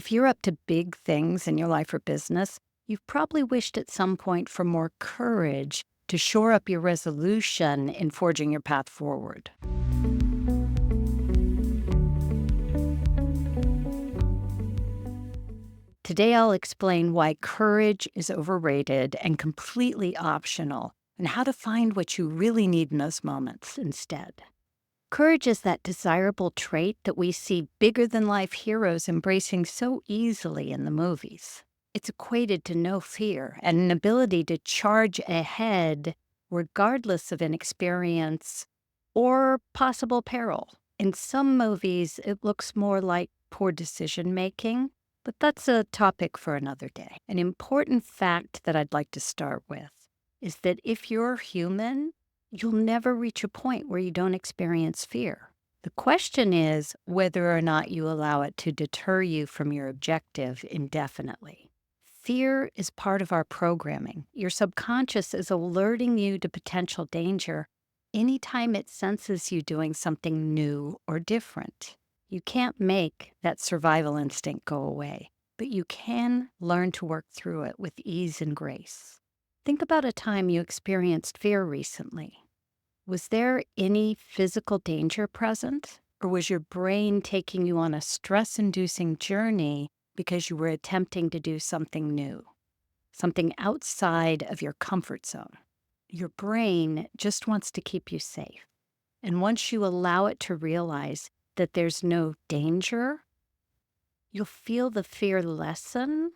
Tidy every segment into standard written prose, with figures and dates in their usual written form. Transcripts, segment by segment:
If you're up to big things in your life or business, you've probably wished at some point for more courage to shore up your resolution in forging your path forward. Today, I'll explain why courage is overrated and completely optional, and how to find what you really need in those moments instead. Courage is that desirable trait that we see bigger than life heroes embracing so easily in the movies. It's equated to no fear and an ability to charge ahead regardless of inexperience or possible peril. In some movies, it looks more like poor decision making, but that's a topic for another day. An important fact that I'd like to start with is that if you're human, you'll never reach a point where you don't experience fear. The question is whether or not you allow it to deter you from your objective indefinitely. Fear is part of our programming. Your subconscious is alerting you to potential danger anytime it senses you doing something new or different. You can't make that survival instinct go away, but you can learn to work through it with ease and grace. Think about a time you experienced fear recently. Was there any physical danger present, or was your brain taking you on a stress-inducing journey because you were attempting to do something new, something outside of your comfort zone? Your brain just wants to keep you safe. And once you allow it to realize that there's no danger, you'll feel the fear lessen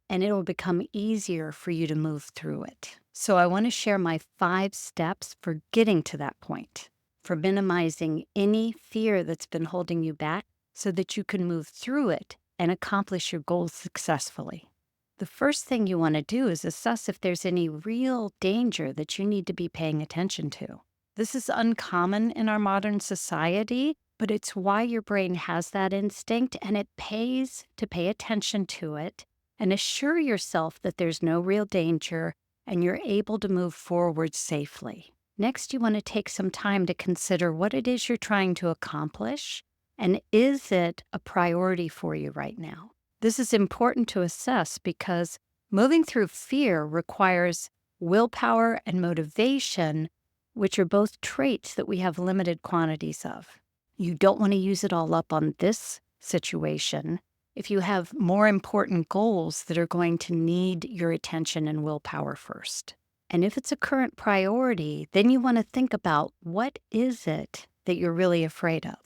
and it'll become easier for you to move through it. So I want to share my 5 steps for getting to that point, for minimizing any fear that's been holding you back so that you can move through it and accomplish your goals successfully. The first thing you want to do is assess if there's any real danger that you need to be paying attention to. This is uncommon in our modern society, but it's why your brain has that instinct, and it pays to pay attention to it and assure yourself that there's no real danger and you're able to move forward safely. Next, you want to take some time to consider what it is you're trying to accomplish, and is it a priority for you right now? This is important to assess because moving through fear requires willpower and motivation, which are both traits that we have limited quantities of. You don't want to use it all up on this situation if you have more important goals that are going to need your attention and willpower first. And if it's a current priority, then you want to think about, what is it that you're really afraid of?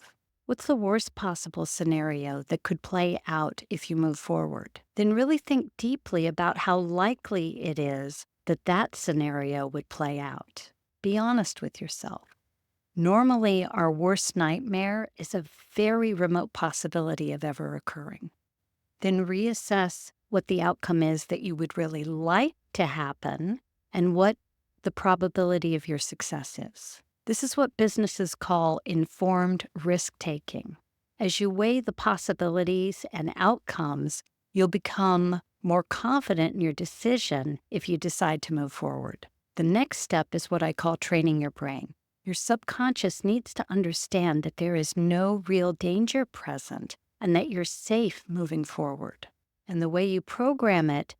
What's the worst possible scenario that could play out if you move forward? Then really think deeply about how likely it is that that scenario would play out. Be honest with yourself. Normally, our worst nightmare is a very remote possibility of ever occurring. Then reassess what the outcome is that you would really like to happen and what the probability of your success is. This is what businesses call informed risk-taking. As you weigh the possibilities and outcomes, you'll become more confident in your decision if you decide to move forward. The next step is what I call training your brain. Your subconscious needs to understand that there is no real danger present and that you're safe moving forward. And the way you program it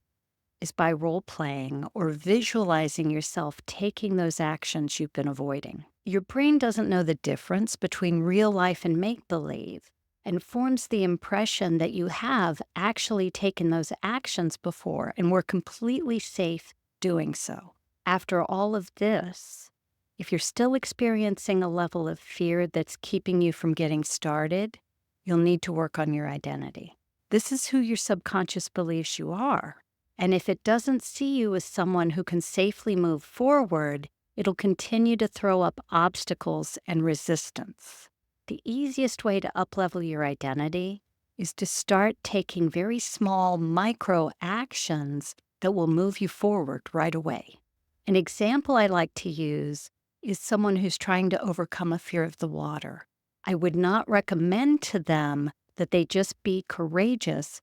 is by role-playing or visualizing yourself taking those actions you've been avoiding. Your brain doesn't know the difference between real life and make-believe and forms the impression that you have actually taken those actions before and were completely safe doing so. After all of this, if you're still experiencing a level of fear that's keeping you from getting started, you'll need to work on your identity. This is who your subconscious believes you are. And if it doesn't see you as someone who can safely move forward, it'll continue to throw up obstacles and resistance. The easiest way to uplevel your identity is to start taking very small micro actions that will move you forward right away. An example I like to use is someone who's trying to overcome a fear of the water. I would not recommend to them that they just be courageous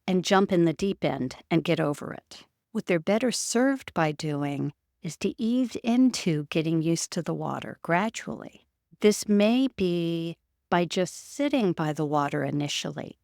and jump in the deep end and get over it. What they're better served by doing is to ease into getting used to the water gradually. This may be by just sitting by the water initially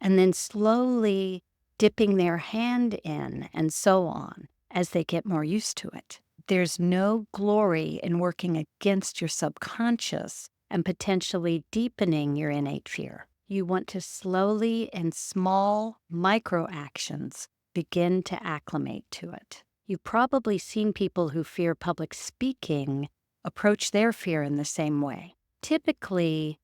and then slowly dipping their hand in, and so on, as they get more used to it. There's no glory in working against your subconscious and potentially deepening your innate fear. You want to slowly, in small, micro actions, begin to acclimate to it. You've probably seen people who fear public speaking approach their fear in the same way. Typically,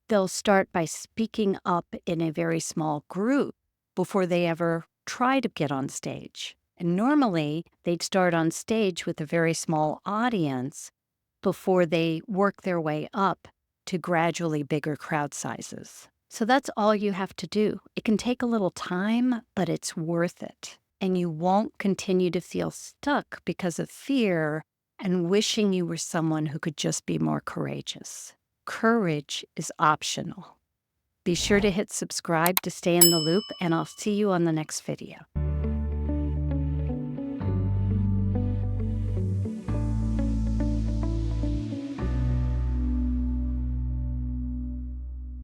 they'll start by speaking up in a very small group before they ever try to get on stage. And normally, they'd start on stage with a very small audience before they work their way up to gradually bigger crowd sizes. So that's all you have to do. It can take a little time, but it's worth it. And you won't continue to feel stuck because of fear and wishing you were someone who could just be more courageous. Courage is optional. Be sure to hit subscribe to stay in the loop, and I'll see you on the next video.